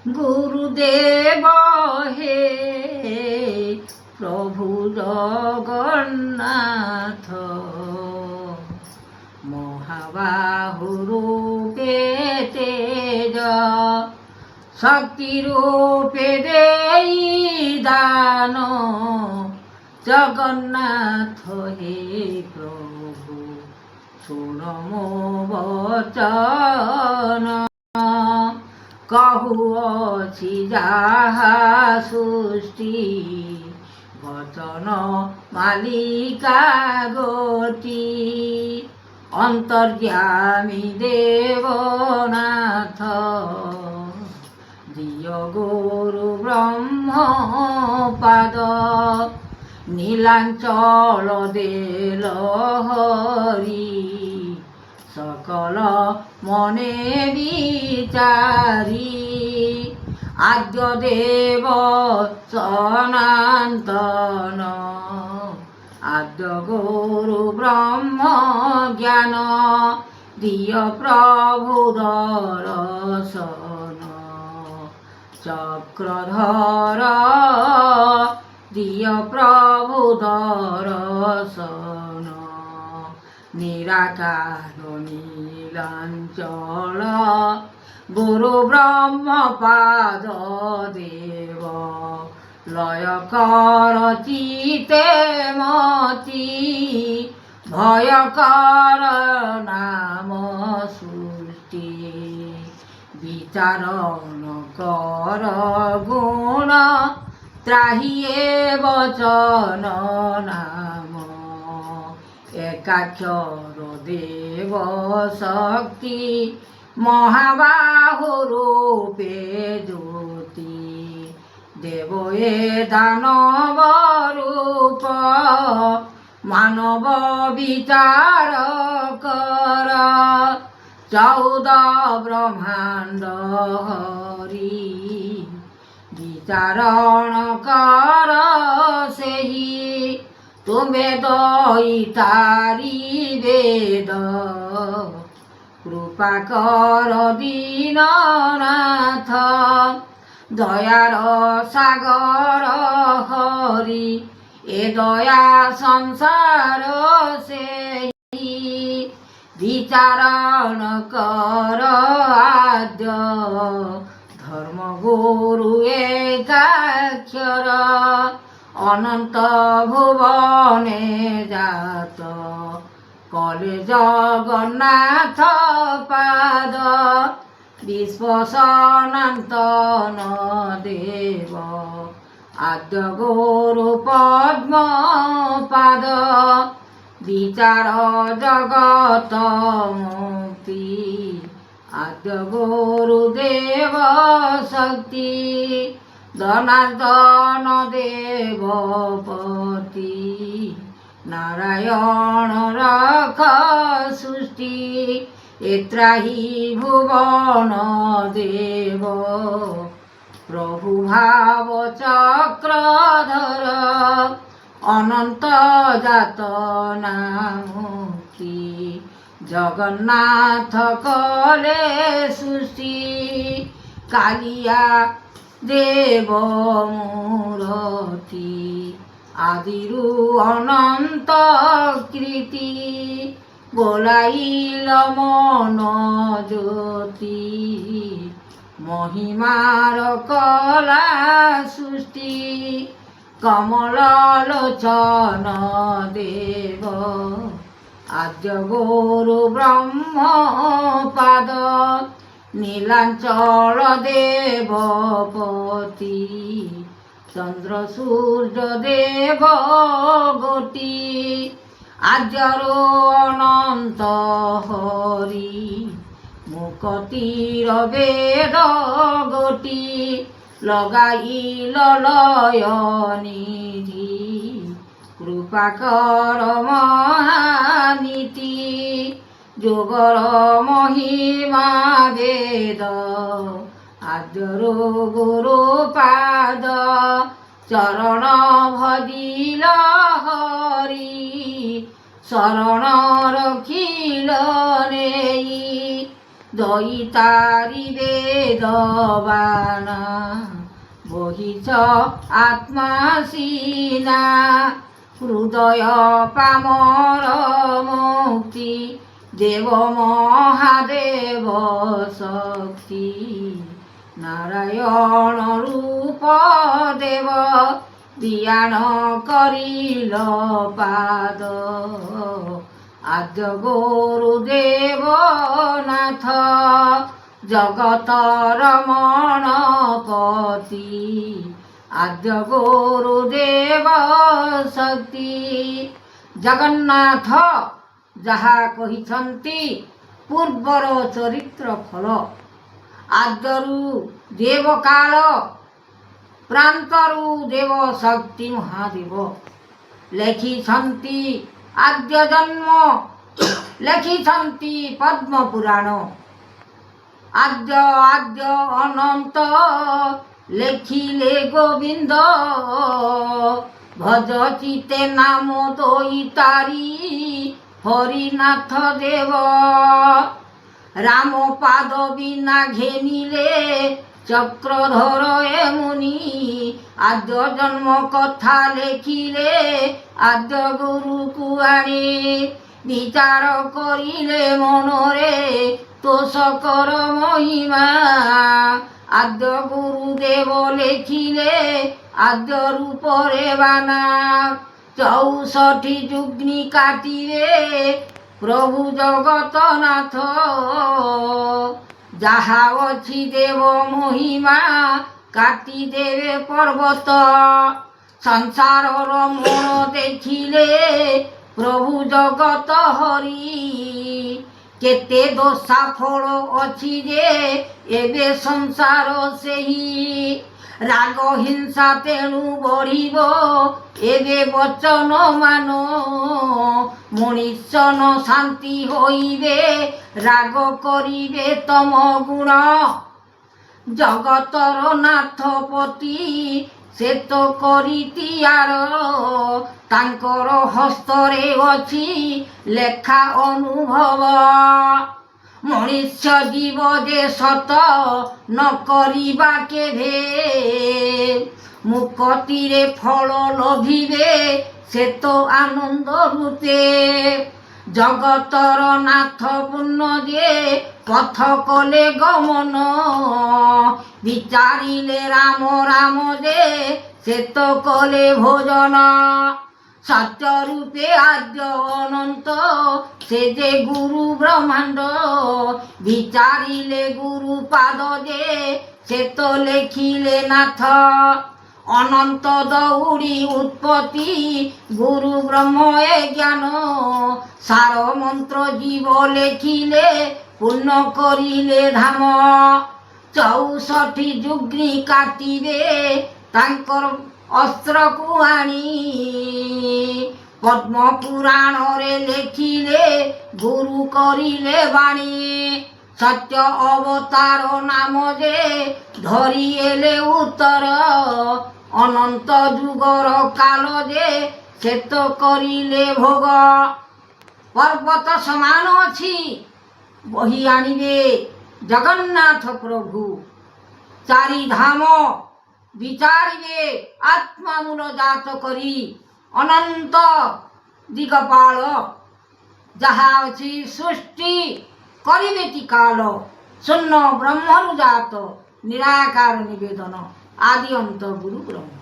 গুরুদেব হে প্রভু জগন্নাথ, মহাবাহু রূপে তেজ, শক্তি রূপে দেই দান, জগন্নাথ হে প্রভু শুণ মো বচন। কহুଅছি যাহা সৃষ্টি বচন মালিকা গতি, অন্তর্যামী দেবনাথ দিয় গুরু ব্রহ্ম পাদ, নীলাঞ্চল দেল হরি সকল মনে বিচারি, আদ্য দেব সনাতন আদ্য গুরু ব্রহ্ম জ্ঞান, দিয় প্রভু দর্শন চক্রধর, দিয় প্রভু দর্শন নিরাকার নীলাঞ্চল, গুরু ব্রহ্ম পাদ দেব লয় কর চিতে মতি, ভয় কর নাম সৃষ্টি, বিচারণ কর গুণ ত্রাহিয়ে বচন নাম, একাক্ষর দেব শক্তি মহাবাহু রূপে জ্যোতি, দেব এ দানব রূপ মানব বিচার কর, 14 ব্রহ্মাণ্ড হরি বিচারণ কর ସେହି, তুমে দইতারি বেদ কৃপা কর দীননাথ, দয়ার সাগর হরি এ দয়া সংসার ସେହି, বিচারণ কর আদ্য ধর্ম গুরু একাক্ষর, অনন্ত ভুবনে জাত কলে জগন্নাথ পাদ, বিশ্ব সনাতন দেব আদ্য গুরু পদ্ম পাদ, বিচার জগত মুক্তি আদ্য গুরু দেব শক্তি, জনার্দন দেবপতি নারায়ণ রখ সৃষ্টি, এত্রাহি ভুবন দেব প্রভু ভাব চক্রধর, অনন্ত জাত নামুক্তি, জগন্নাথ কলে সৃষ্টি, কালিয়া দেব মূরতি আদিরু অনন্ত কৃতি, বোলাইল মন জ্যোতি মহিমার কলা সৃষ্টি, কমল লোচন দেব আদ্য গুরু ব্রহ্ম পাদ, নীলাঞ্চল দেবপতি চন্দ্র সূর্য দেব গতি, আর্যর অনন্ত হরি মুকতির বেদ গতি, লগাইল লয় নিধি কৃপা কর মহানীতি, যোগর মহিমা বেদ আদ্যর গুরু পাদ, চরণ ভজিল হরি শরণ রখিল নেই, দয়িতারি বেদবানা বহিছ আত্মা সিনা হৃদয় পামর মুক্তি দেব মহাদেব শক্তি নারায়ণ রূপ দেব বিয়ান করিল পাদ আদ্য গুরুদেব নাথ জগতর মণপতি আদ্য গুরুদেব শক্তি ଜଗନ୍ନାଥ ଯାହା କହିଛନ୍ତି ପୂର୍ବର ଚରିତ୍ର ଫଳ ଆଦ୍ୟରୁ ଦେବ କାଳ ପ୍ରାନ୍ତରୁ ଦେବ ଶକ୍ତି ମହାଦେବ ଲେଖିଛନ୍ତି ଆଦ୍ୟ ଜନ୍ମ ଲେଖିଛନ୍ତି ପଦ୍ମ ପୁରାଣ ଆଦ୍ୟ ଆଦ୍ୟ ଅନନ୍ତ ଲେଖିଲେ ଗୋବିନ୍ଦ ভজ চিতে নাম দইতারি হরিনাথ দেব রাম পাদ বিনা ঘেনিলে চক্রধর এমুনি আদ্য জন্ম কথা লেখিলে আদ্য গুরু কুয়ারে বিচার করিলে মনরে তোষকর মহিমা আদ্য গুরুদেব লেখিলে আদ্য রূপরে বানা 64 যুগ্নি কাটিরে প্রভু জগতনাথ যাহা অছি দেব মহিমা কাটি দেবে পর্বত সংসারর মন দেখিলে প্রভু জগত হরি কেতে দোষা ফল অছি যে এবে সংসার ସେହି রাগ হিংসা তেণু বঢ়িব এবে বচন মান মনুষ্যন শান্তি হইবে রাগ করিবে তম গুণ জগতর নাথপতি সে তো করিতিয়ার তাঙ্কর হস্তরে অছি লেখা অনুভব মনুষ্য জীব যে সত ন করিবা কেভে মুকতিরে ফল লভিবে সে তো আনন্দ রূপে জগতর নাথ পূর্ণ যে পথ কলে গমন বিচারিলে রাম রাম যে সে তো কলে ভোজন সত্যরূপে আদ্য অনন্ত সে যে গুরু ব্রহ্মাণ্ড বিচারিলে গুরু পাদ যে সে তো লেখিলে নাথ অনন্ত দৌড়ি উৎপত্তি গুরু ব্রহ্ম এ জ্ঞান সার মন্ত্র জীব লেখিলে পূর্ণ করিলে ধাম 64 যুগ্নি কাটিবে তাঙ্কর অস্ত্রকু আনি পদ্ম পুরাণরে লেখিলে গুরু করিলে বাণী সত্য অবতার নাম যে ধরি এলে উত্তর অনন্ত যুগর কাল যে সে তো করিলে ভোগ পর্বত সমান অছি বহি আনিবে জগন্নাথ প্রভু চারি ধাম বিচারিবে আত্মামূল জাত করি অনন্ত দিগপাল যাহা অছি সৃষ্টি করিবেটি কাল শূন্য ব্রহ্মরু জাত নিরাকার নিবেদন আদি অন্ত গুরু ব্রহ্ম।